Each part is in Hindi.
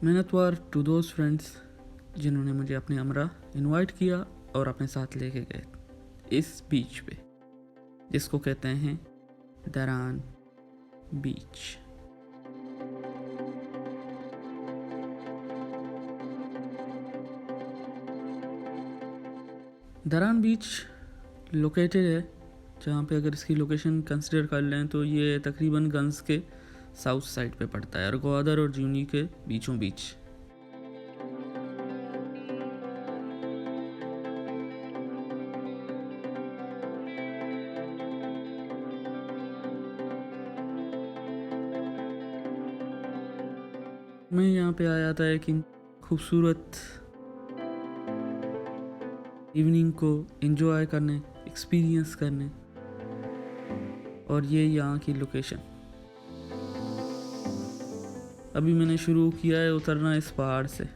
मिन्नतवार टू दोज फ्रेंड्स जिन्होंने मुझे अपने हमरा इनवाइट किया और अपने साथ लेके गए इस बीच पे, जिसको कहते हैं दरान बीच। दरान बीच लोकेटेड है जहाँ पे अगर इसकी लोकेशन कंसिडर कर लें तो ये तकरीबन गंज के साउथ साइड पे पड़ता है और ग्वादर और जूनी के बीचों बीच। मैं यहाँ पे आया था एक खूबसूरत इवनिंग को एंजॉय करने, एक्सपीरियंस करने, और ये यहाँ की लोकेशन। अभी मैंने शुरू किया है उतरना इस पहाड़ से।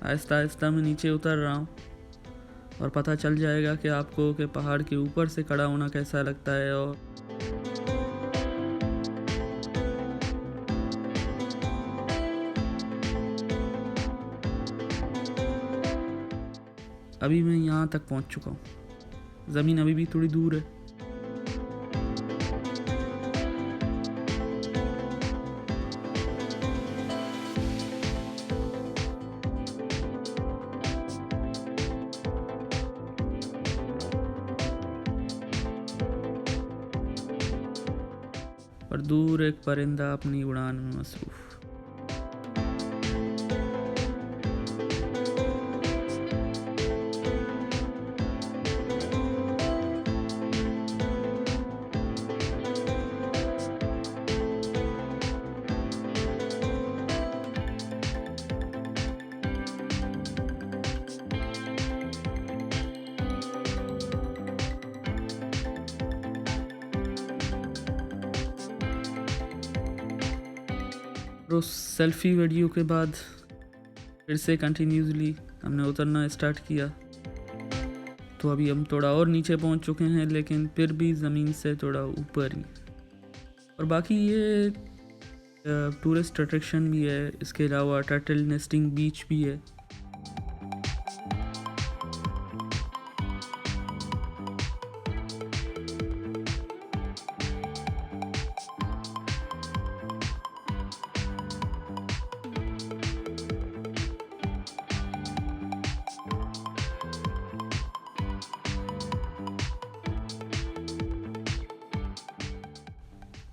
आहिस्ता आहिस्ता मैं नीचे उतर रहा हूँ और पता चल जाएगा कि आपको कि पहाड़ के ऊपर से खड़ा होना कैसा लगता है। और अभी मैं यहाँ तक पहुँच चुका हूँ। ज़मीन अभी भी थोड़ी दूर है। और दूर एक परिंदा अपनी उड़ान में मसरूफ़। उस सेल्फ़ी वीडियो के बाद फिर से कंटिन्यूसली हमने उतरना स्टार्ट किया। तो अभी हम थोड़ा और नीचे पहुंच चुके हैं, लेकिन फिर भी ज़मीन से थोड़ा ऊपर ही। और बाकी ये टूरिस्ट अट्रैक्शन भी है। इसके अलावा टर्टल नेस्टिंग बीच भी है।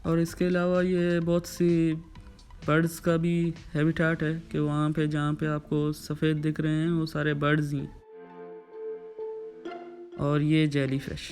और इसके अलावा ये बहुत सी बर्ड्स का भी हैबिटाट है कि वहाँ पे जहाँ पे आपको सफ़ेद दिख रहे हैं वो सारे बर्ड्स ही। और ये जेली फिश।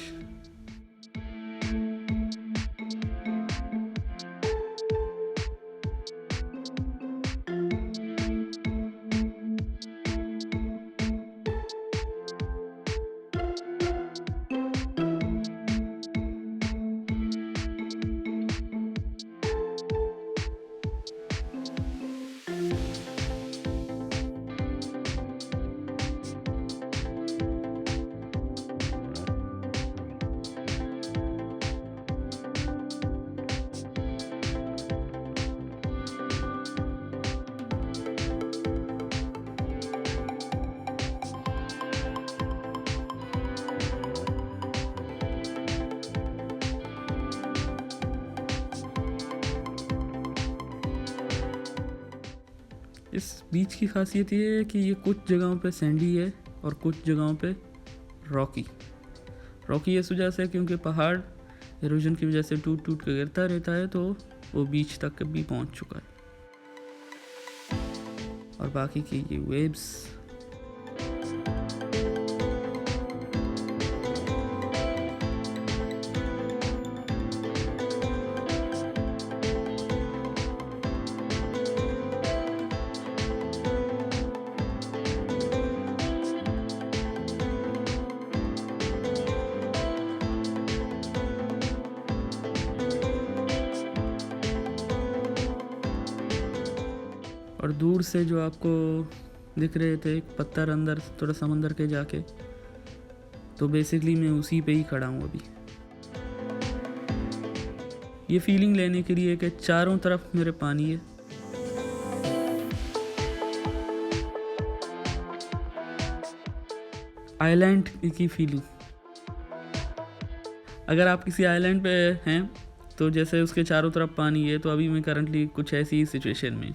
इस बीच की खासियत ये है कि ये कुछ जगहों पे सैंडी है और कुछ जगहों पे रॉकी इस वजह से क्योंकि पहाड़ इरोजन की वजह से टूट टूट के गिरता रहता है, तो वो बीच तक भी पहुंच चुका है। और बाकी की ये वेव्स। और दूर से जो आपको दिख रहे थे एक पत्थर अंदर थोड़ा समंदर के जाके, तो बेसिकली मैं उसी पे ही खड़ा हूँ अभी। ये फीलिंग लेने के लिए कि चारों तरफ मेरे पानी है आइलैंड की फीलिंग। अगर आप किसी आइलैंड पे हैं तो जैसे उसके चारों तरफ पानी है, तो अभी मैं करंटली कुछ ऐसी ही सिचुएशन में।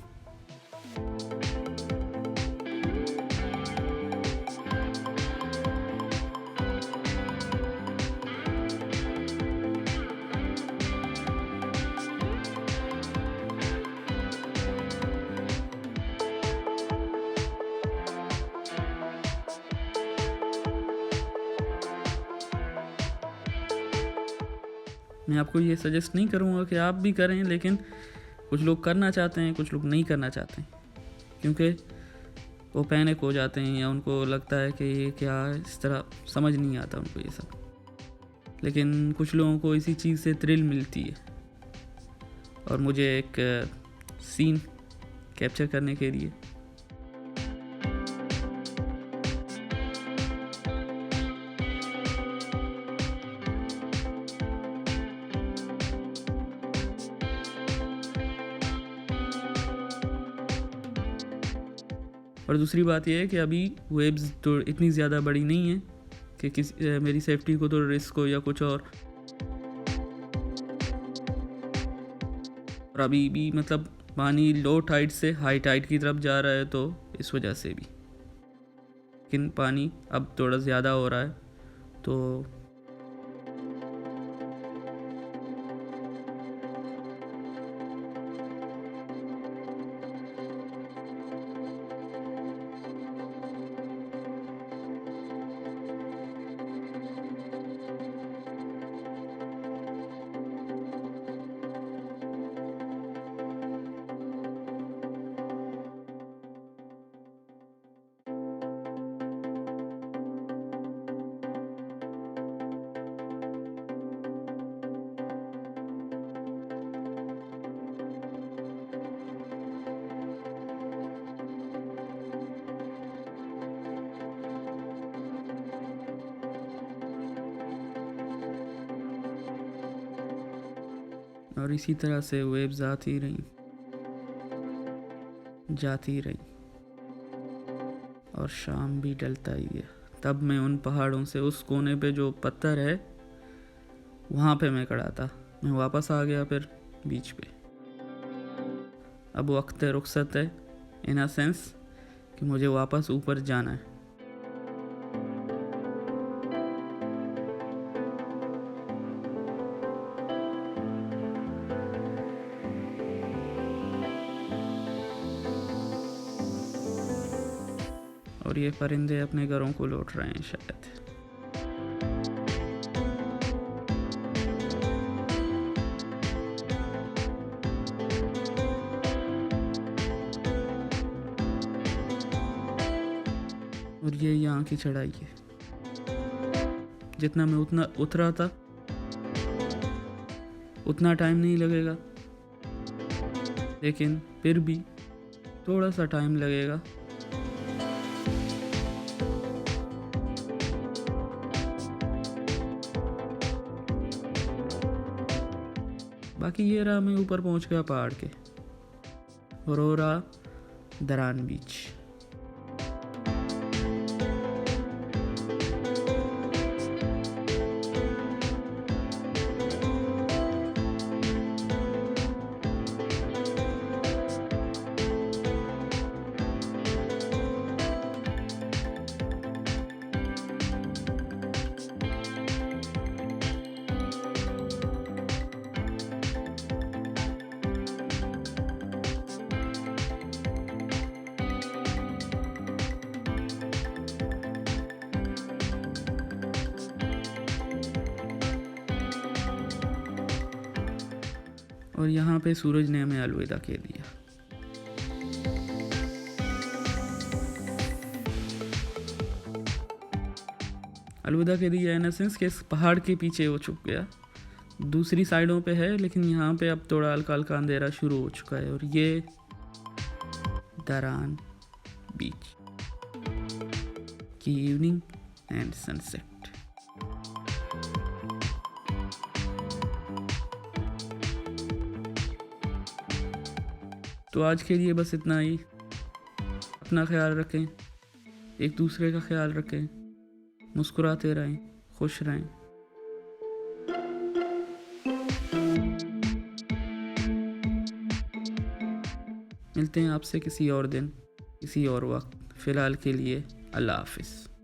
मैं आपको ये सजेस्ट नहीं करूँगा कि आप भी करें, लेकिन कुछ लोग करना चाहते हैं, कुछ लोग नहीं करना चाहते हैं, क्योंकि वो पैनिक हो जाते हैं या उनको लगता है कि ये क्या है, इस तरह समझ नहीं आता उनको ये सब। लेकिन कुछ लोगों को इसी चीज़ से थ्रिल मिलती है, और मुझे एक सीन कैप्चर करने के लिए और दूसरी बात यह है कि अभी वेव्स तो इतनी ज़्यादा बड़ी नहीं है कि मेरी सेफ्टी को तो रिस्क हो या कुछ और अभी भी मतलब पानी लो टाइड से हाई टाइड की तरफ जा रहा है, तो इस वजह से भी। लेकिन पानी अब थोड़ा ज़्यादा हो रहा है, तो और इसी तरह से वेव्स आती रही, जाती रही, और शाम भी ढलता ही गया। तब मैं उन पहाड़ों से उस कोने पे जो पत्थर है वहाँ पे मैं खड़ा था। मैं वापस आ गया फिर बीच पे। अब वक्त रुखसत है, इन अ सेंस कि मुझे वापस ऊपर जाना है। और ये परिंदे अपने घरों को लौट रहे हैं शायद। और ये यहाँ की चढ़ाई है। जितना मैं उतना उतरा था उतना टाइम नहीं लगेगा, लेकिन फिर भी थोड़ा सा टाइम लगेगा। बाकी ये रहा मैं ऊपर पहुंच गया पहाड़ के, और हो रहा दरान बीच। और यहाँ पे सूरज ने हमें अलविदा कह दिया। अलविदा कह दिया इन सेंस के पहाड़ के पीछे वो छुप गया। दूसरी साइडों पे है, लेकिन यहाँ पे अब थोड़ा हल्का हल्का अंधेरा शुरू हो चुका है। और ये दरान बीच की इवनिंग एंड सनसेट। तो आज के लिए बस इतना ही। अपना ख्याल रखें, एक दूसरे का ख्याल रखें। मुस्कुराते रहें, खुश रहें। मिलते हैं आपसे किसी और दिन, किसी और वक्त। फ़िलहाल के लिए अल्लाह हाफ़िज़।